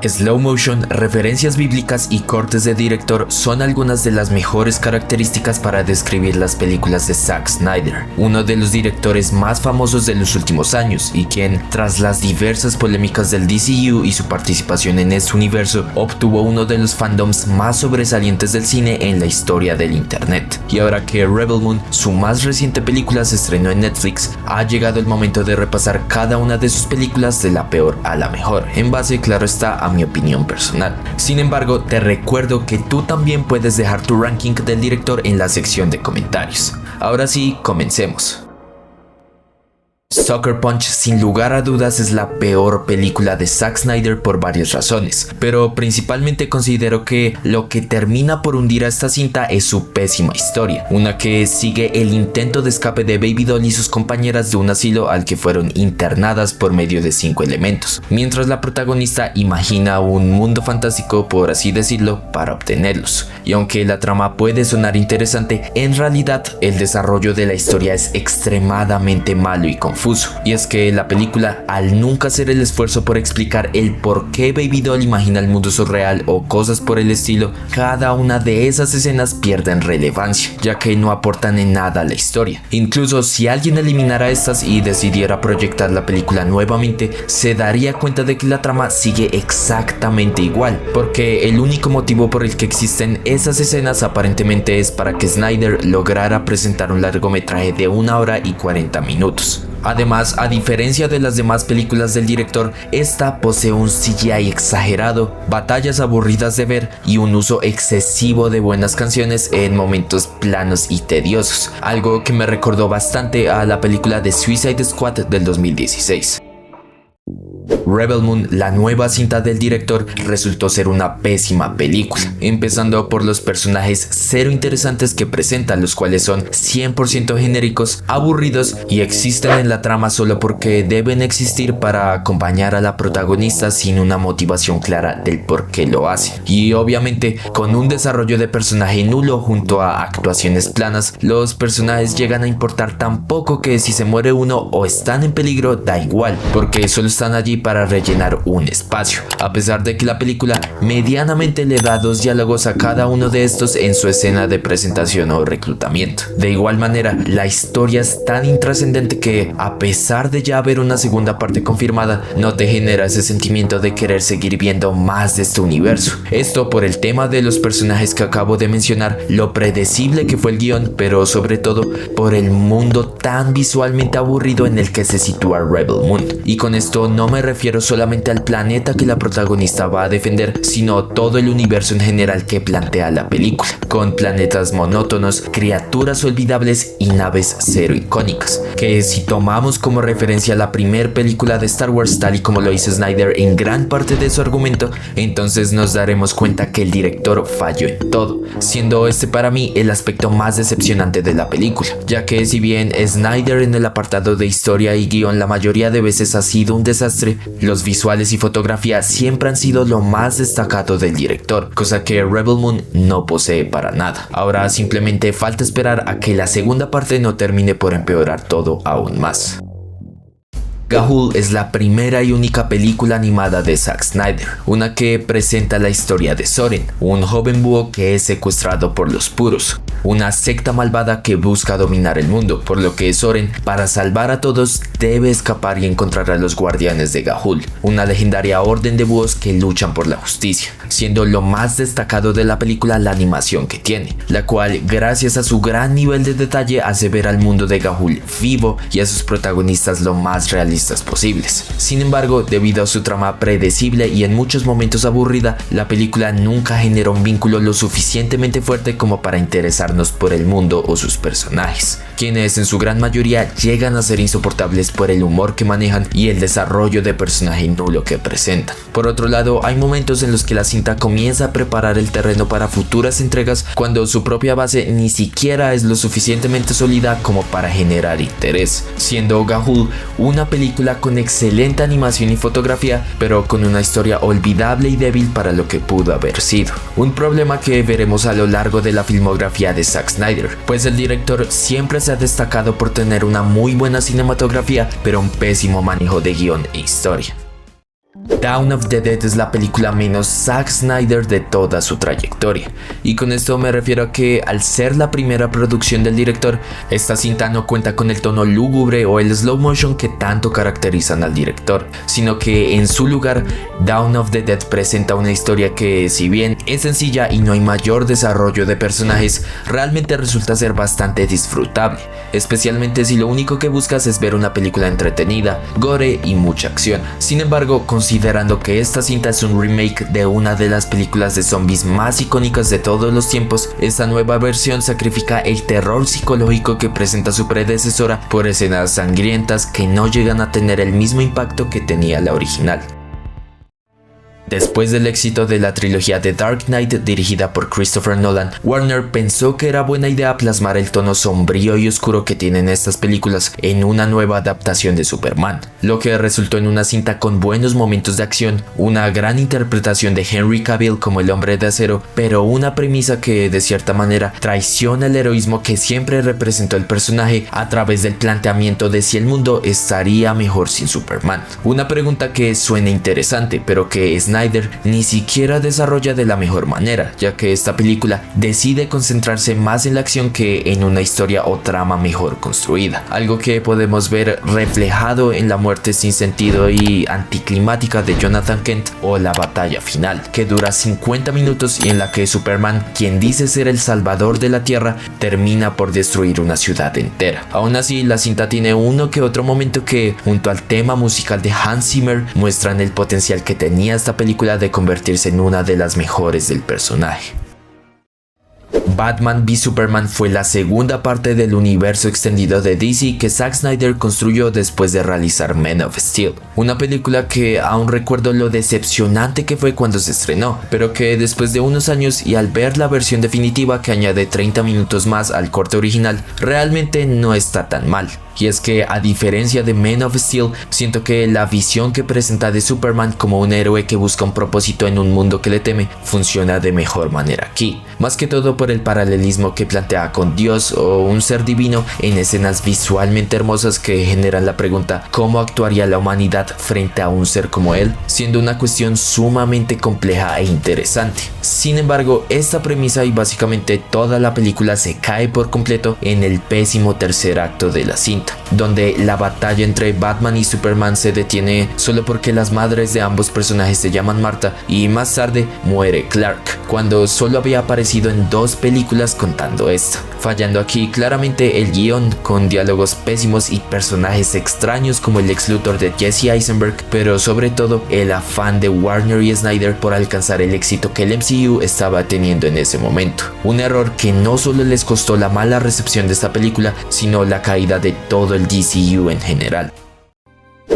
Slow motion, referencias bíblicas y cortes de director son algunas de las mejores características para describir las películas de Zack Snyder, uno de los directores más famosos de los últimos años y quien, tras las diversas polémicas del DCU y su participación en este universo, obtuvo uno de los fandoms más sobresalientes del cine en la historia del internet. Y ahora que Rebel Moon, su más reciente película, se estrenó en Netflix, ha llegado el momento de repasar cada una de sus películas de la peor a la mejor, en base, claro está, a mi opinión personal. Sin embargo, te recuerdo que tú también puedes dejar tu ranking del director en la sección de comentarios. Ahora sí, comencemos. Sucker Punch sin lugar a dudas es la peor película de Zack Snyder por varias razones, pero principalmente considero que lo que termina por hundir a esta cinta es su pésima historia, una que sigue el intento de escape de Baby Doll y sus compañeras de un asilo al que fueron internadas por medio de 5 elementos, mientras la protagonista imagina un mundo fantástico, por así decirlo, para obtenerlos. Y aunque la trama puede sonar interesante, en realidad el desarrollo de la historia es extremadamente malo y confuso. Y es que la película, al nunca hacer el esfuerzo por explicar el por qué Baby Doll imagina el mundo surreal o cosas por el estilo, cada una de esas escenas pierden relevancia, ya que no aportan en nada a la historia. Incluso si alguien eliminara estas y decidiera proyectar la película nuevamente, se daría cuenta de que la trama sigue exactamente igual, porque el único motivo por el que existen esas escenas aparentemente es para que Snyder lograra presentar un largometraje de 1 hora y 40 minutos. Además, a diferencia de las demás películas del director, esta posee un CGI exagerado, batallas aburridas de ver y un uso excesivo de buenas canciones en momentos planos y tediosos, algo que me recordó bastante a la película de Suicide Squad del 2016. Rebel Moon, la nueva cinta del director, resultó ser una pésima película, empezando por los personajes cero interesantes que presenta, los cuales son 100% genéricos, aburridos y existen en la trama solo porque deben existir para acompañar a la protagonista sin una motivación clara del por qué lo hace. Y obviamente, con un desarrollo de personaje nulo junto a actuaciones planas, los personajes llegan a importar tan poco que si se muere uno o están en peligro da igual, porque solo están allí para rellenar un espacio, a pesar de que la película medianamente le da 2 diálogos a cada uno de estos en su escena de presentación o reclutamiento. De igual manera, la historia es tan intrascendente que, a pesar de ya haber una segunda parte confirmada, no te genera ese sentimiento de querer seguir viendo más de este universo. Esto por el tema de los personajes que acabo de mencionar, lo predecible que fue el guión, pero sobre todo por el mundo tan visualmente aburrido en el que se sitúa Rebel Moon. Y con esto no me refiero solamente al planeta que la protagonista va a defender, sino todo el universo en general que plantea la película, con planetas monótonos, criaturas olvidables y naves cero icónicas, que si tomamos como referencia la primera película de Star Wars tal y como lo hizo Snyder en gran parte de su argumento, entonces nos daremos cuenta que el director falló en todo, siendo este para mí el aspecto más decepcionante de la película, ya que si bien Snyder en el apartado de historia y guión la mayoría de veces ha sido un desastre, los visuales y fotografía siempre han sido lo más destacado del director, cosa que Rebel Moon no posee para nada. Ahora simplemente falta esperar a que la segunda parte no termine por empeorar todo aún más. Ga'Hoole es la primera y única película animada de Zack Snyder, una que presenta la historia de Soren, un joven búho que es secuestrado por los puros, una secta malvada que busca dominar el mundo, por lo que Soren, para salvar a todos, debe escapar y encontrar a los guardianes de Ga'Hoole, una legendaria orden de búhos que luchan por la justicia, siendo lo más destacado de la película la animación que tiene, la cual gracias a su gran nivel de detalle hace ver al mundo de Ga'Hoole vivo y a sus protagonistas lo más realistas posibles. Sin embargo, debido a su trama predecible y en muchos momentos aburrida, la película nunca generó un vínculo lo suficientemente fuerte como para interesarnos por el mundo o sus personajes, quienes en su gran mayoría llegan a ser insoportables por el humor que manejan y el desarrollo de personaje nulo que presentan. Por otro lado, hay momentos en los que la cinta comienza a preparar el terreno para futuras entregas cuando su propia base ni siquiera es lo suficientemente sólida como para generar interés, siendo Ga'Hoole una película con excelente animación y fotografía, pero con una historia olvidable y débil para lo que pudo haber sido. Un problema que veremos a lo largo de la filmografía de Zack Snyder, pues el director siempre se ha destacado por tener una muy buena cinematografía, pero un pésimo manejo de guión e historia. Dawn of the Dead es la película menos Zack Snyder de toda su trayectoria, y con esto me refiero a que al ser la primera producción del director, esta cinta no cuenta con el tono lúgubre o el slow motion que tanto caracterizan al director, sino que en su lugar Dawn of the Dead presenta una historia que, si bien es sencilla y no hay mayor desarrollo de personajes, realmente resulta ser bastante disfrutable, especialmente si lo único que buscas es ver una película entretenida, gore y mucha acción. Sin embargo, considerando que esta cinta es un remake de una de las películas de zombies más icónicas de todos los tiempos, esta nueva versión sacrifica el terror psicológico que presenta su predecesora por escenas sangrientas que no llegan a tener el mismo impacto que tenía la original. Después del éxito de la trilogía de Dark Knight dirigida por Christopher Nolan, Warner pensó que era buena idea plasmar el tono sombrío y oscuro que tienen estas películas en una nueva adaptación de Superman, lo que resultó en una cinta con buenos momentos de acción, una gran interpretación de Henry Cavill como el Hombre de Acero, pero una premisa que de cierta manera traiciona el heroísmo que siempre representó el personaje a través del planteamiento de si el mundo estaría mejor sin Superman. Una pregunta que suena interesante, pero que Snyder ni siquiera desarrolla de la mejor manera, ya que esta película decide concentrarse más en la acción que en una historia o trama mejor construida, algo que podemos ver reflejado en la muerte sin sentido y anticlimática de Jonathan Kent o la batalla final, que dura 50 minutos y en la que Superman, quien dice ser el salvador de la Tierra, termina por destruir una ciudad entera. Aún así, la cinta tiene uno que otro momento que, junto al tema musical de Hans Zimmer, muestran el potencial que tenía esta película de convertirse en una de las mejores del personaje. Batman v Superman fue la segunda parte del universo extendido de DC que Zack Snyder construyó después de realizar Man of Steel, una película que aún recuerdo lo decepcionante que fue cuando se estrenó, pero que después de unos años y al ver la versión definitiva que añade 30 minutos más al corte original, realmente no está tan mal. Y es que, a diferencia de Man of Steel, siento que la visión que presenta de Superman como un héroe que busca un propósito en un mundo que le teme funciona de mejor manera aquí, más que todo por el paralelismo que plantea con Dios o un ser divino en escenas visualmente hermosas que generan la pregunta ¿cómo actuaría la humanidad frente a un ser como él? Siendo una cuestión sumamente compleja e interesante. Sin embargo, esta premisa y básicamente toda la película se cae por completo en el pésimo tercer acto de la cinta, donde la batalla entre Batman y Superman se detiene solo porque las madres de ambos personajes se llaman Martha y más tarde muere Clark, cuando solo había aparecido en 2 películas contando esta, fallando aquí claramente el guión con diálogos pésimos y personajes extraños como el ex Luthor de Jesse Eisenberg, pero sobre todo el afán de Warner y Snyder por alcanzar el éxito que el MCU estaba teniendo en ese momento, un error que no solo les costó la mala recepción de esta película, sino la caída de todo el DCU en general.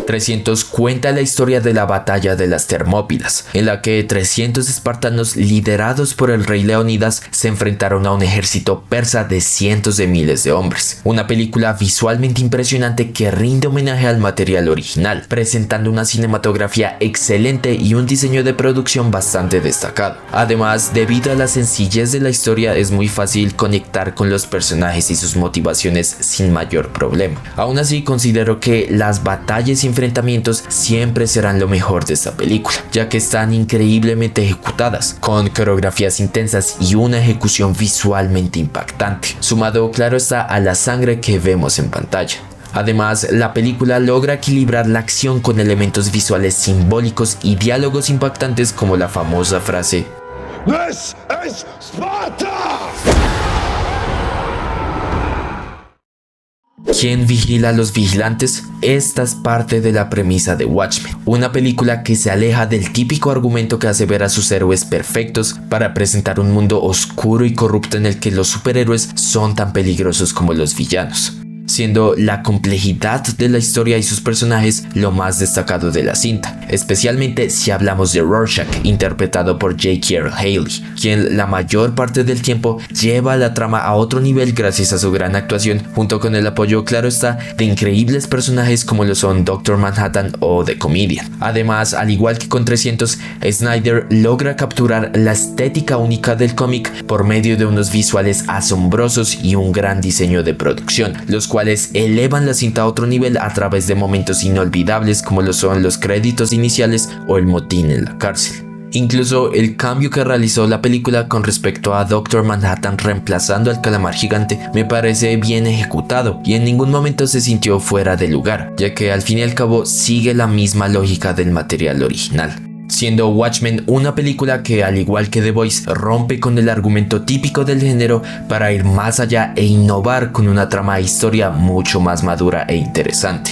300 cuenta la historia de la batalla de las Termópilas, en la que 300 espartanos liderados por el rey Leónidas se enfrentaron a un ejército persa de cientos de miles de hombres. Una película visualmente impresionante que rinde homenaje al material original, presentando una cinematografía excelente y un diseño de producción bastante destacado. Además, debido a la sencillez de la historia, es muy fácil conectar con los personajes y sus motivaciones sin mayor problema. Aún así, considero que las batallas y enfrentamientos siempre serán lo mejor de esta película, ya que están increíblemente ejecutadas, con coreografías intensas y una ejecución visualmente impactante, sumado claro está a la sangre que vemos en pantalla. Además, la película logra equilibrar la acción con elementos visuales simbólicos y diálogos impactantes como la famosa frase "This is Sparta". ¿Quién vigila a los vigilantes? Esta es parte de la premisa de Watchmen, una película que se aleja del típico argumento que hace ver a sus héroes perfectos para presentar un mundo oscuro y corrupto en el que los superhéroes son tan peligrosos como los villanos, siendo la complejidad de la historia y sus personajes lo más destacado de la cinta, especialmente si hablamos de Rorschach, interpretado por Jake Haley, quien la mayor parte del tiempo lleva la trama a otro nivel gracias a su gran actuación, junto con el apoyo, claro está, de increíbles personajes como lo son Dr. Manhattan o The Comedian. Además, al igual que con 300, Snyder logra capturar la estética única del cómic por medio de unos visuales asombrosos y un gran diseño de producción, los cuales cuales elevan la cinta a otro nivel a través de momentos inolvidables como lo son los créditos iniciales o el motín en la cárcel. Incluso el cambio que realizó la película con respecto a Dr. Manhattan reemplazando al calamar gigante me parece bien ejecutado y en ningún momento se sintió fuera de lugar, ya que al fin y al cabo sigue la misma lógica del material original. Siendo Watchmen una película que, al igual que The Boys, rompe con el argumento típico del género para ir más allá e innovar con una trama e historia mucho más madura e interesante.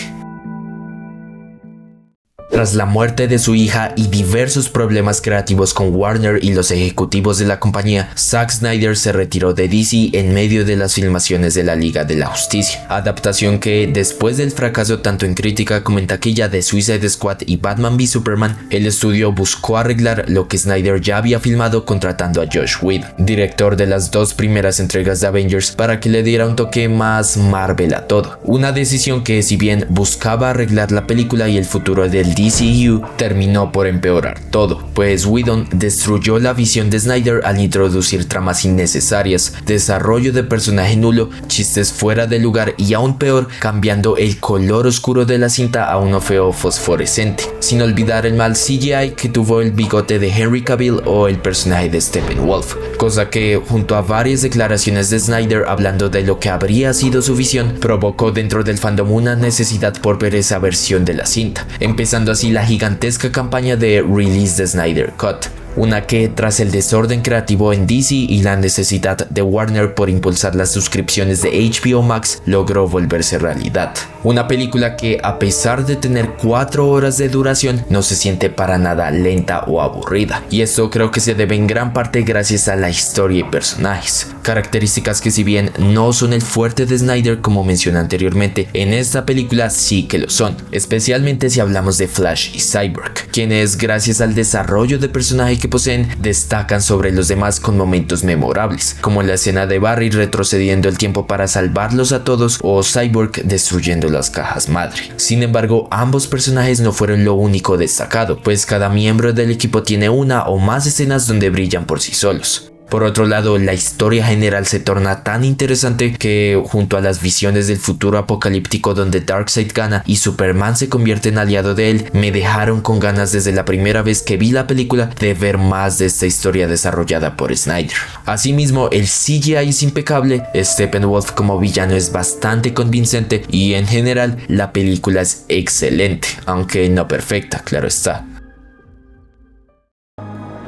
Tras la muerte de su hija y diversos problemas creativos con Warner y los ejecutivos de la compañía, Zack Snyder se retiró de DC en medio de las filmaciones de la Liga de la Justicia, adaptación que, después del fracaso tanto en crítica como en taquilla de Suicide Squad y Batman v Superman, el estudio buscó arreglar lo que Snyder ya había filmado contratando a Joss Whedon, director de las dos primeras entregas de Avengers, para que le diera un toque más Marvel a todo. Una decisión que, si bien buscaba arreglar la película y el futuro del DCU, terminó por empeorar todo, pues Whedon destruyó la visión de Snyder al introducir tramas innecesarias, desarrollo de personaje nulo, chistes fuera de lugar y aún peor, cambiando el color oscuro de la cinta a uno feo fosforescente, sin olvidar el mal CGI que tuvo el bigote de Henry Cavill o el personaje de Steppenwolf, cosa que, junto a varias declaraciones de Snyder hablando de lo que habría sido su visión, provocó dentro del fandom una necesidad por ver esa versión de la cinta, empezando así la gigantesca campaña de Release the Snyder Cut, una que, tras el desorden creativo en DC y la necesidad de Warner por impulsar las suscripciones de HBO Max, logró volverse realidad. Una película que, a pesar de tener 4 horas de duración, no se siente para nada lenta o aburrida, y esto creo que se debe en gran parte gracias a la historia y personajes, características que, si bien no son el fuerte de Snyder como mencioné anteriormente, en esta película sí que lo son, especialmente si hablamos de Flash y Cyborg, quienes, gracias al desarrollo de personaje que poseen, destacan sobre los demás con momentos memorables, como la escena de Barry retrocediendo el tiempo para salvarlos a todos o Cyborg destruyendo las cajas madre. Sin embargo, ambos personajes no fueron lo único destacado, pues cada miembro del equipo tiene una o más escenas donde brillan por sí solos. Por otro lado, la historia general se torna tan interesante que, junto a las visiones del futuro apocalíptico donde Darkseid gana y Superman se convierte en aliado de él, me dejaron con ganas desde la primera vez que vi la película de ver más de esta historia desarrollada por Snyder. Asimismo, el CGI es impecable, Steppenwolf como villano es bastante convincente y, en general, la película es excelente, aunque no perfecta, claro está.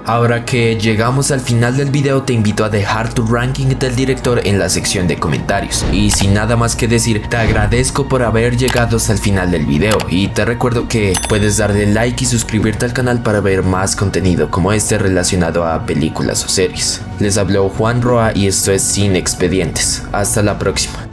Ahora que llegamos al final del video, te invito a dejar tu ranking del director en la sección de comentarios. Y sin nada más que decir, te agradezco por haber llegado hasta el final del video y te recuerdo que puedes darle like y suscribirte al canal para ver más contenido como este relacionado a películas o series. Les habló Juan Roa y esto es Sin Expedientes. Hasta la próxima.